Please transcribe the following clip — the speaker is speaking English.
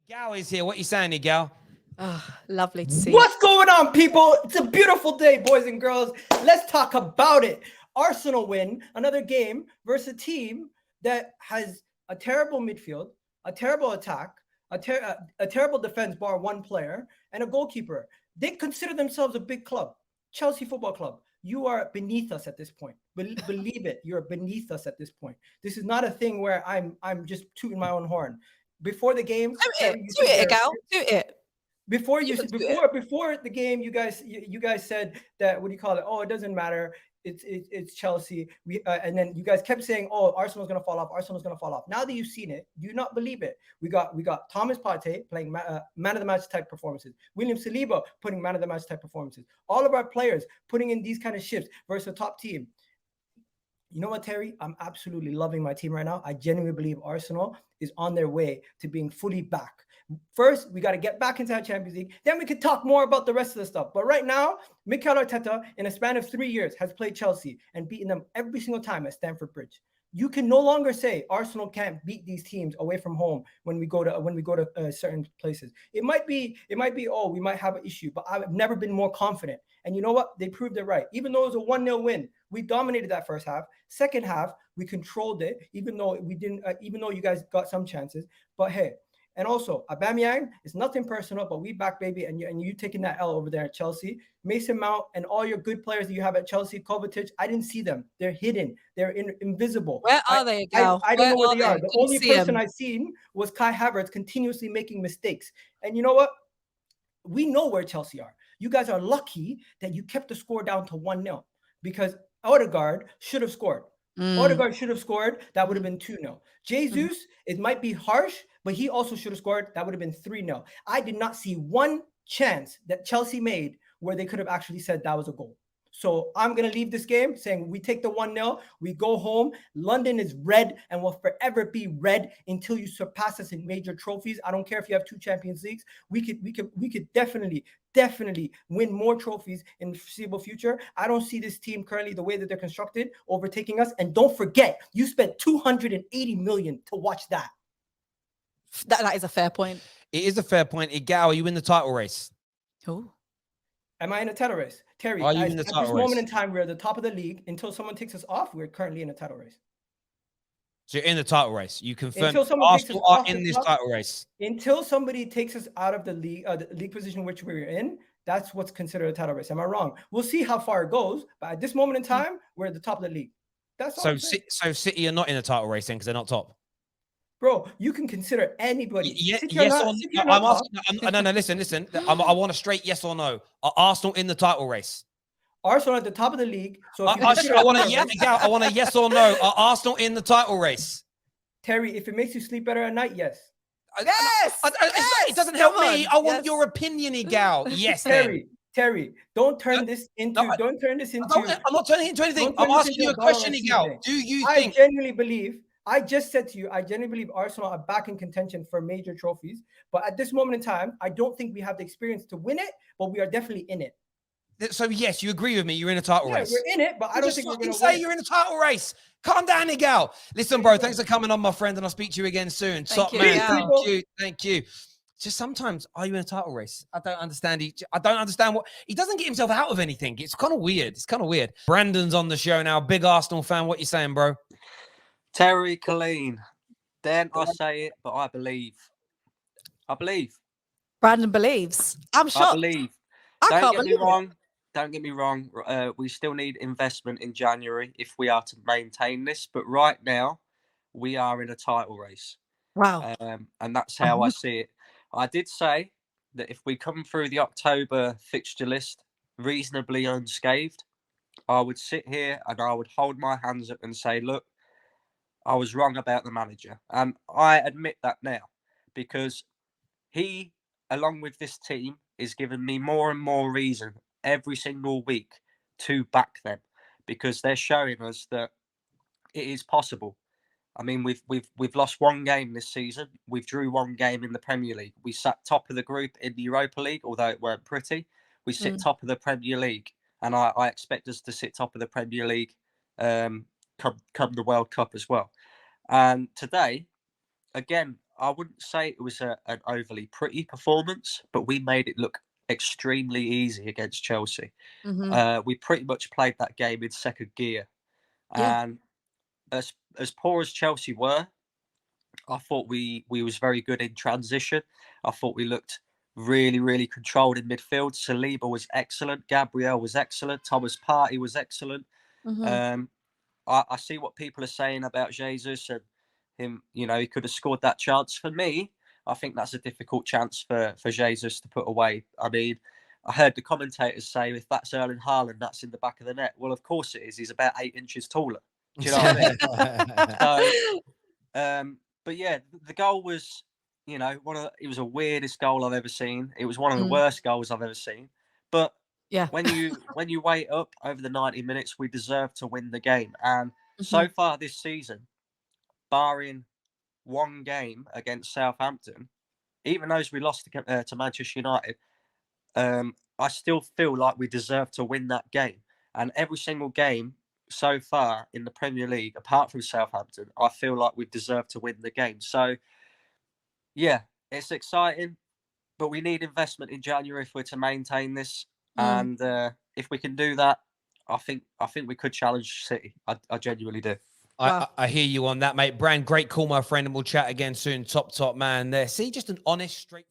Gal is here. What you saying, Gal? Oh, lovely to see. What's going on, people? It's a beautiful day, boys and girls. Let's talk about it. Arsenal win another game versus a team that has a terrible midfield, a terrible attack, a terrible defense bar one player, and a goalkeeper. They consider themselves a big club, Chelsea Football Club. You are beneath us at this point. Believe it, you're beneath us at this point. This is not a thing where I'm just tooting my own horn. Before the game, Do it, gal. Do it. Before the game, you guys said that, what do you call it? Oh, it doesn't matter. It's Chelsea. And then you guys kept saying, oh, Arsenal's gonna fall off. Arsenal's gonna fall off. Now that you've seen it, do not believe it. We got Thomas Partey playing man of the match type performances. William Saliba putting man of the match type performances. All of our players putting in these kind of shifts versus a top team. You know what, Terry? I'm absolutely loving my team right now. I genuinely believe Arsenal is on their way to being fully back. First, we got to get back into our Champions League. Then we could talk more about the rest of the stuff. But right now, Mikel Arteta, in a span of 3 years, has played Chelsea and beaten them every single time at Stamford Bridge. You can no longer say Arsenal can't beat these teams away from home when we go to certain places. It might be oh, we might have an issue, but I've never been more confident. And you know what? They proved it right. Even though it was a 1-0 win, we dominated that first half. Second half, we controlled it, even though we didn't. Even though you guys got some chances, but hey. And also, Aubameyang, it's nothing personal, but we back, baby, and you taking that L over there at Chelsea. Mason Mount and all your good players that you have at Chelsea, Kovacic, I didn't see them. They're hidden. They're invisible. Where are they, Gal? I don't know where they are. The only person I seen was Kai Havertz continuously making mistakes. And you know what? We know where Chelsea are. You guys are lucky that you kept the score down to 1-0 because Odegaard should have scored. Odegaard should have scored. That would have been 2-0. Jesus, it might be harsh, but he also should have scored. That would have been 3-0. I did not see one chance that Chelsea made where they could have actually said that was a goal. So I'm going to leave this game saying we take the 1-0. We go home. London is red and will forever be red until you surpass us in major trophies. I don't care if you have 2 Champions Leagues. We could definitely win more trophies in the foreseeable future. I don't see this team currently, the way that they're constructed, overtaking us. And don't forget, you spent 280 million to watch that. That is a fair point. It is a fair point. Igal, are you in the title race? Oh. Am I in a title race? Terry, are you in the title race? At this moment in time, we're at the top of the league. Until someone takes us off, we're currently in a title race. So you're in the title race. You confirm Arsenal are in this title race. Until somebody takes us out of the league position which we're in, that's what's considered a title race. Am I wrong? We'll see how far it goes. But at this moment in time, we're at the top of the league. That's all. So City are not in the title race then because they're not top. Bro, you can consider anybody. Yes or no? I'm asking. No. Listen. I want a straight yes or no. Are Arsenal in the title race? Arsenal at the top of the league. So I want a yes or no. Are Arsenal in the title race? Terry, if it makes you sleep better at night, yes. Yes. It doesn't help me. I want your opinion, Igal. Yes, Terry, don't turn this into. I'm not turning it into anything. I'm asking you a question, Igal. Do you think? I genuinely believe. I just said to you, I genuinely believe Arsenal are back in contention for major trophies. But at this moment in time, I don't think we have the experience to win it, but we are definitely in it. So, yes, you agree with me. You're in a title race. We're in it, but I don't think we're going to say you're in a title race. Calm down, Igal. Listen, bro, thanks for coming on, my friend, and I'll speak to you again soon. Thank you. Just sometimes, are you in a title race? I don't understand. I don't understand what he doesn't get himself out of anything. It's kind of weird. Brandon's on the show now. Big Arsenal fan. What you saying, bro? Terry, Colleen, then I say it, but I believe. Brandon believes. I'm shocked. I believe. Don't get me wrong. We still need investment in January if we are to maintain this. But right now, we are in a title race. Wow. And that's how I see it. I did say that if we come through the October fixture list reasonably unscathed, I would sit here and I would hold my hands up and say, look, I was wrong about the manager. And I admit that now because he, along with this team, is giving me more and more reason every single week to back them because they're showing us that it is possible. I mean, we've lost one game this season. We've drew one game in the Premier League. We sat top of the group in the Europa League, although it weren't pretty. We sit top of the Premier League. And I expect us to sit top of the Premier League come the World Cup as well. And today, again, I wouldn't say it was an overly pretty performance, but we made it look extremely easy against Chelsea. We pretty much played that game in second gear, Yeah. and as poor as Chelsea were, I thought we was very good in transition. I thought we looked really, really controlled in midfield. Saliba was excellent. Gabriel was excellent. Thomas Partey was excellent. Um, I see what people are saying about Jesus and him. You know, he could have scored that chance. For me, I think that's a difficult chance for Jesus to put away. I mean, I heard the commentators say if that's Erling Haaland, that's in the back of the net. Well, of course it is. He's about 8 inches taller. Do you know what I mean? So, but yeah, the goal was, you know, it was the weirdest goal I've ever seen. It was one of the worst goals I've ever seen. But Yeah. when you wait up over the 90 minutes, we deserve to win the game. And so far this season, barring one game against Southampton, even though we lost to Manchester United, I still feel like we deserve to win that game. And every single game so far in the Premier League, apart from Southampton, I feel like we deserve to win the game. So, yeah, it's exciting, but we need investment in January if we're to maintain this. And if we can do that, I think we could challenge City. I genuinely do. I hear you on that, mate. Brand, great call, my friend, and we'll chat again soon. Top man there. See, just an honest, straight.